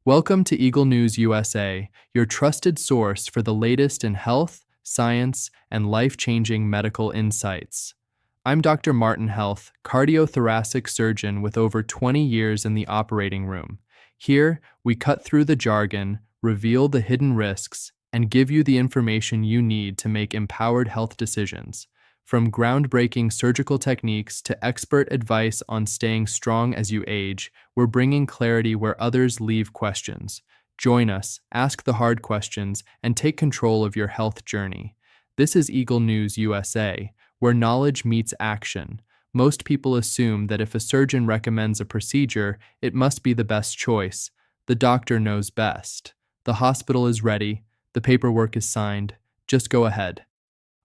Welcome to Eagle News USA, your trusted source for the latest in health, science, and life-changing medical insights. I'm Dr. Martin Health, cardiothoracic surgeon with over 20 years in the operating room. Here, we cut through the jargon, reveal the hidden risks, and give you the information you need to make empowered health decisions. From groundbreaking surgical techniques to expert advice on staying strong as you age, we're bringing clarity where others leave questions. Join us, ask the hard questions, and take control of your health journey. This is Eagle News USA, where knowledge meets action. Most people assume that if a surgeon recommends a procedure, it must be the best choice. The doctor knows best. The hospital is ready. The paperwork is signed. Just go ahead.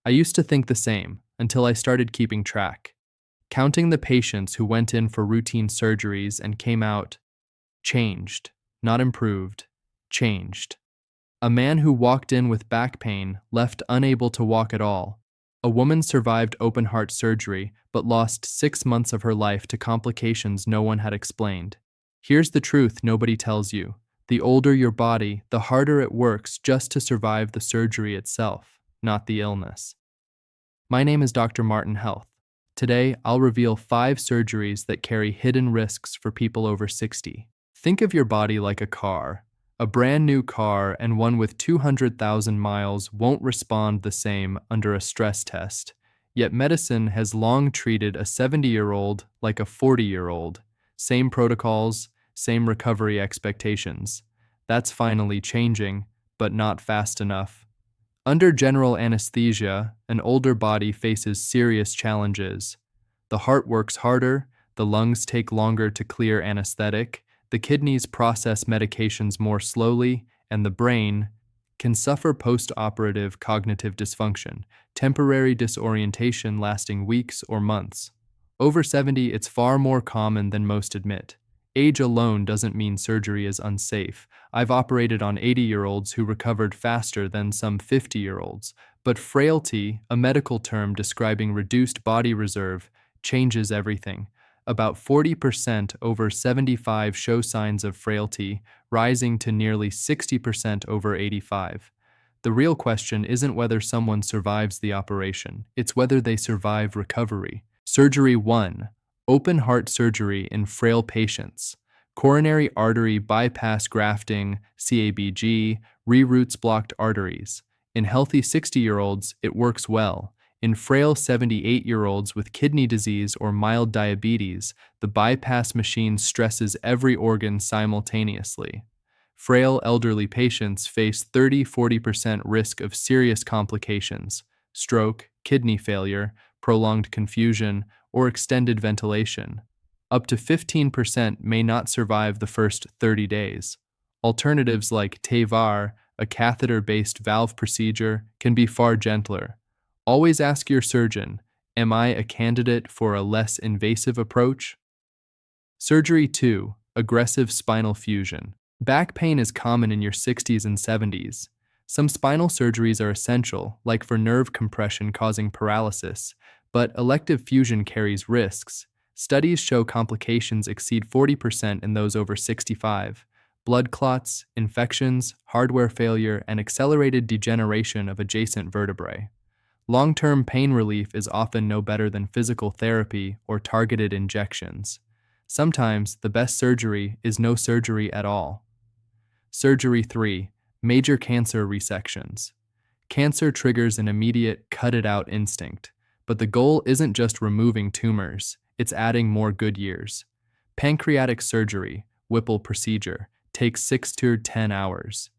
I used to think the same, until I started keeping track. Counting the patients who went in for routine surgeries and came out changed, not improved, changed. A man who walked in with back pain left unable to walk at all. A woman survived open heart surgery but lost 6 months of her life to complications no one had explained. Here's the truth nobody tells you. The older your body, the harder it works just to survive the surgery itself, not the illness. My name is Dr. Martin Health. Today, I'll reveal 5 surgeries that carry hidden risks for people over 60. Think of your body like a car. A brand new car and one with 200,000 miles won't respond the same under a stress test. Yet medicine has long treated a 70-year-old like a 40-year-old. Same protocols, same recovery expectations. That's finally changing, but not fast enough. Under general anesthesia, an older body faces serious challenges. The heart works harder, the lungs take longer to clear anesthetic, the kidneys process medications more slowly, and the brain can suffer post-operative cognitive dysfunction, temporary disorientation lasting weeks or months. Over 70, it's far more common than most admit. Age alone doesn't mean surgery is unsafe. I've operated on 80-year-olds who recovered faster than some 50-year-olds. But frailty, a medical term describing reduced body reserve, changes everything. About 40% over 75 show signs of frailty, rising to nearly 60% over 85. The real question isn't whether someone survives the operation, it's whether they survive recovery. Surgery 1. Open heart surgery in frail patients. Coronary artery bypass grafting, CABG, reroutes blocked arteries. In healthy 60-year-olds, it works well. In frail 78-year-olds with kidney disease or mild diabetes, the bypass machine stresses every organ simultaneously. Frail elderly patients face 30–40% risk of serious complications: stroke, kidney failure, prolonged confusion, or extended ventilation. Up to 15% may not survive the first 30 days. Alternatives like TAVR, a catheter-based valve procedure, can be far gentler. Always ask your surgeon, am I a candidate for a less invasive approach? Surgery 2. Aggressive spinal fusion. Back pain is common in your 60s and 70s. Some spinal surgeries are essential, like for nerve compression causing paralysis, but elective fusion carries risks. Studies show complications exceed 40% in those over 65. Blood clots, infections, hardware failure, and accelerated degeneration of adjacent vertebrae. Long-term pain relief is often no better than physical therapy or targeted injections. Sometimes the best surgery is no surgery at all. Surgery 3. Major cancer resections. Cancer triggers an immediate cut-it-out instinct. But the goal isn't just removing tumors, it's adding more good years. Pancreatic surgery, Whipple procedure, takes 6 to 10 hours.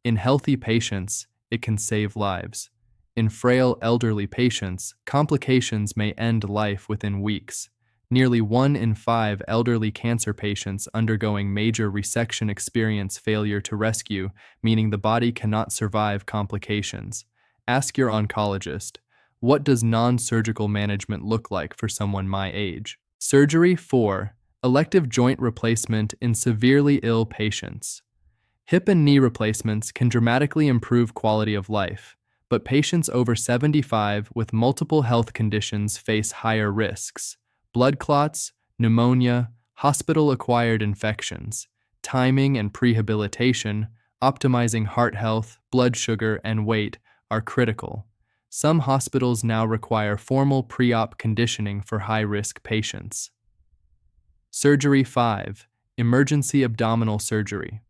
In healthy patients, it can save lives. In frail elderly patients, complications may end life within weeks. Nearly 1 in 5 elderly cancer patients undergoing major resection experience failure to rescue, meaning the body cannot survive complications. Ask your oncologist. What does non-surgical management look like for someone my age? Surgery 4. Elective joint replacement in severely ill patients. Hip and knee replacements can dramatically improve quality of life, but patients over 75 with multiple health conditions face higher risks: blood clots, pneumonia, hospital-acquired infections. Timing and prehabilitation, optimizing heart health, blood sugar, and weight are critical. Some hospitals now require formal pre-op conditioning for high-risk patients. Surgery 5. Emergency abdominal surgery.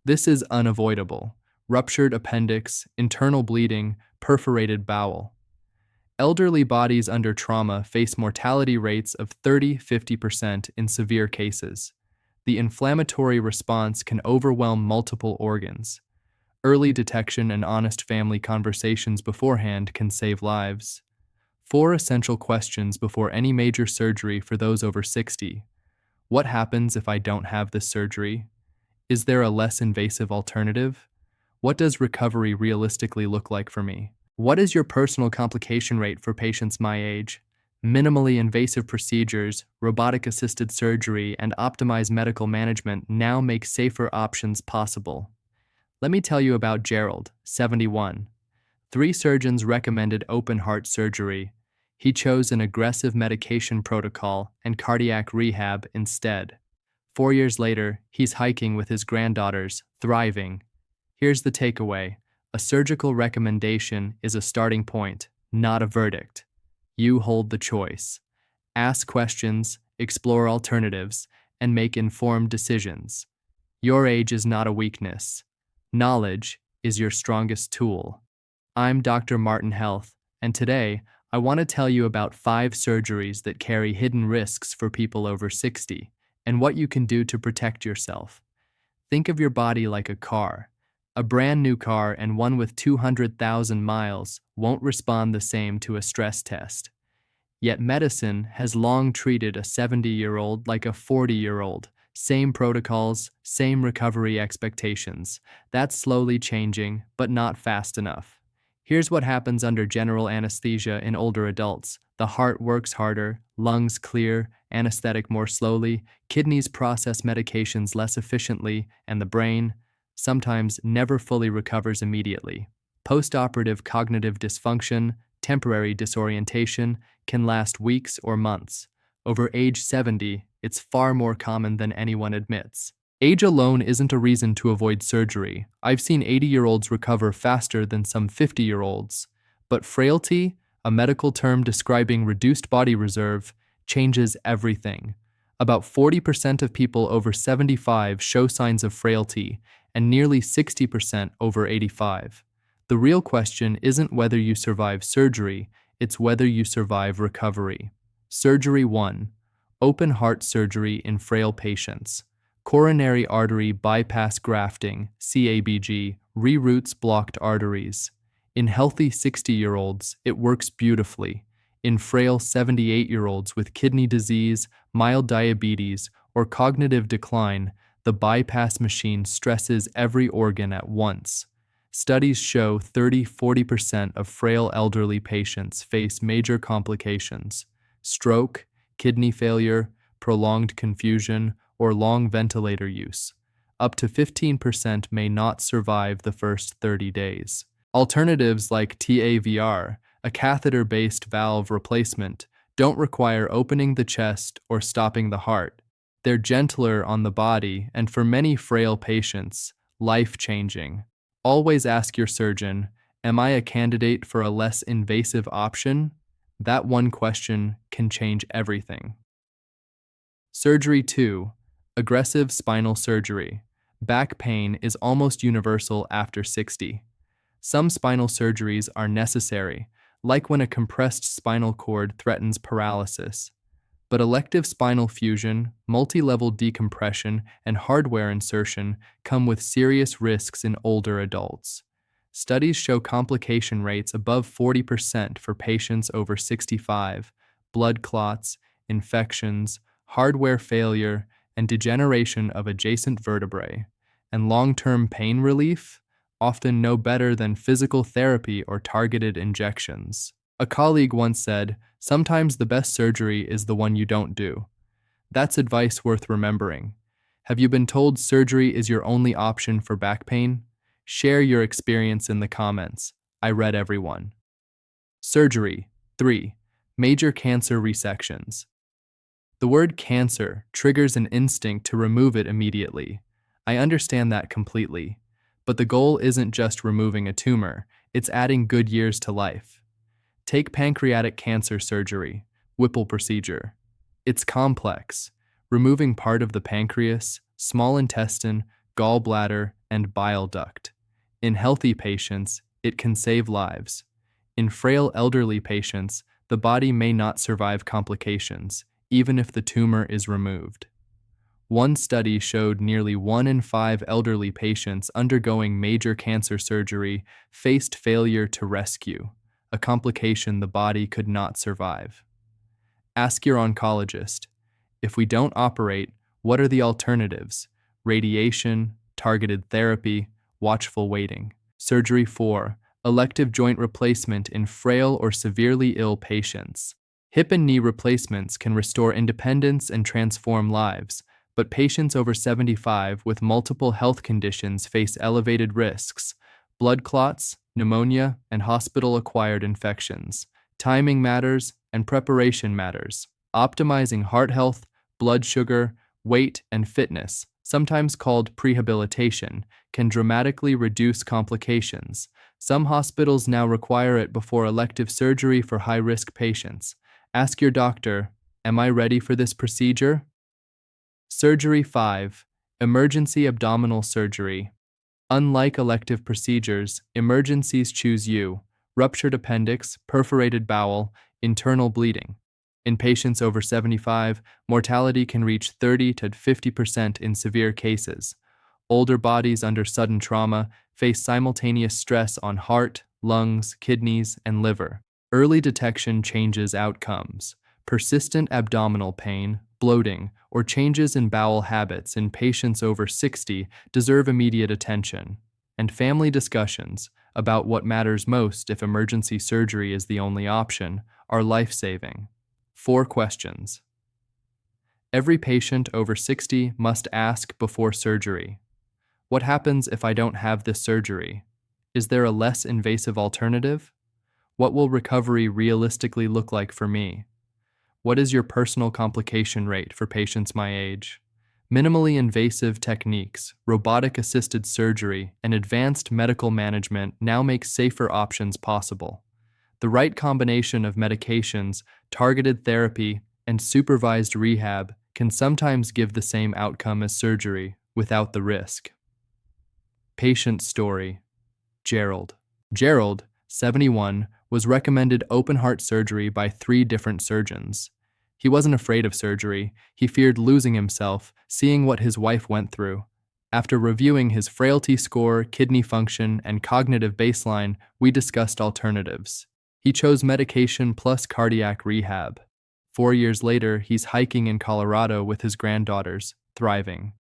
This is unavoidable. Ruptured appendix, internal bleeding, perforated bowel. Elderly bodies under trauma face mortality rates of 30–50% in severe cases. The inflammatory response can overwhelm multiple organs. Early detection and honest family conversations beforehand can save lives. 4 essential questions before any major surgery for those over 60. What happens if I don't have this surgery? Is there a less invasive alternative? What does recovery realistically look like for me? What is your personal complication rate for patients my age? Minimally invasive procedures, robotic-assisted surgery, and optimized medical management now make safer options possible. Let me tell you about Gerald, 71. 3 surgeons recommended open-heart surgery. He chose an aggressive medication protocol and cardiac rehab instead. 4 years later, he's hiking with his granddaughters, thriving. Here's the takeaway. A surgical recommendation is a starting point, not a verdict. You hold the choice. Ask questions, explore alternatives, and make informed decisions. Your age is not a weakness. Knowledge is your strongest tool. I'm Dr. Martin Health, and today I want to tell you about 5 surgeries that carry hidden risks for people over 60 and what you can do to protect yourself. Think of your body like a car. A brand new car and one with 200,000 miles won't respond the same to a stress test. Yet medicine has long treated a 70-year-old like a 40-year-old. Same protocols, same recovery expectations. That's slowly changing, but not fast enough. Here's what happens under general anesthesia in older adults. The heart works harder, lungs clear, anesthetic more slowly, kidneys process medications less efficiently, and the brain, sometimes never fully recovers immediately. Postoperative cognitive dysfunction, temporary disorientation, can last weeks or months. Over age 70, it's far more common than anyone admits. Age alone isn't a reason to avoid surgery. I've seen 80-year-olds recover faster than some 50-year-olds. But frailty, a medical term describing reduced body reserve, changes everything. About 40% of people over 75 show signs of frailty, and nearly 60% over 85. The real question isn't whether you survive surgery, it's whether you survive recovery. Surgery 1. Open heart surgery in frail patients. Coronary artery bypass grafting, CABG, reroutes blocked arteries. In healthy 60-year-olds, it works beautifully. In frail 78-year-olds with kidney disease, mild diabetes, or cognitive decline, the bypass machine stresses every organ at once. Studies show 30–40% of frail elderly patients face major complications: stroke, kidney failure, prolonged confusion, or long ventilator use. Up to 15% may not survive the first 30 days. Alternatives like TAVR, a catheter-based valve replacement, don't require opening the chest or stopping the heart. They're gentler on the body and, for many frail patients, life-changing. Always ask your surgeon, am I a candidate for a less invasive option? That one question can change everything. Surgery 2. Aggressive spinal surgery. Back pain is almost universal after 60. Some spinal surgeries are necessary, like when a compressed spinal cord threatens paralysis. But elective spinal fusion, multi-level decompression, and hardware insertion come with serious risks in older adults. Studies show complication rates above 40% for patients over 65, blood clots, infections, hardware failure, and degeneration of adjacent vertebrae. And long-term pain relief? Often no better than physical therapy or targeted injections. A colleague once said, "Sometimes the best surgery is the one you don't do." That's advice worth remembering. Have you been told surgery is your only option for back pain? Share your experience in the comments. I read every one. Surgery 3. Major cancer resections. The word cancer triggers an instinct to remove it immediately. I understand that completely. But the goal isn't just removing a tumor, it's adding good years to life. Take pancreatic cancer surgery, Whipple procedure. It's complex, removing part of the pancreas, small intestine, gallbladder, and bile duct. In healthy patients, it can save lives. In frail elderly patients, the body may not survive complications, even if the tumor is removed. One study showed nearly 1 in 5 elderly patients undergoing major cancer surgery faced failure to rescue, a complication the body could not survive. Ask your oncologist. If we don't operate, what are the alternatives? Radiation, targeted therapy, watchful waiting. Surgery 4. Elective joint replacement in frail or severely ill patients. Hip and knee replacements can restore independence and transform lives, but patients over 75 with multiple health conditions face elevated risks: blood clots, pneumonia, and hospital-acquired infections. Timing matters, and preparation matters. Optimizing heart health, blood sugar, weight, and fitness, sometimes called prehabilitation, can dramatically reduce complications. Some hospitals now require it before elective surgery for high-risk patients. Ask your doctor, am I ready for this procedure? Surgery 5. Emergency abdominal surgery. Unlike elective procedures, emergencies choose you: ruptured appendix, perforated bowel, internal bleeding. In patients over 75, mortality can reach 30 to 50% in severe cases. Older bodies under sudden trauma face simultaneous stress on heart, lungs, kidneys, and liver. Early detection changes outcomes. Persistent abdominal pain, bloating, or changes in bowel habits in patients over 60 deserve immediate attention. And family discussions about what matters most if emergency surgery is the only option are life-saving. 4 questions. Every patient over 60 must ask before surgery. What happens if I don't have this surgery? Is there a less invasive alternative? What will recovery realistically look like for me? What is your personal complication rate for patients my age? Minimally invasive techniques, robotic-assisted surgery, and advanced medical management now make safer options possible. The right combination of medications, targeted therapy, and supervised rehab can sometimes give the same outcome as surgery without the risk. Patient story. Gerald. Gerald, 71, was recommended open-heart surgery by 3 different surgeons. He wasn't afraid of surgery. He feared losing himself, seeing what his wife went through. After reviewing his frailty score, kidney function, and cognitive baseline, we discussed alternatives. He chose medication plus cardiac rehab. 4 years later, he's hiking in Colorado with his granddaughters, thriving.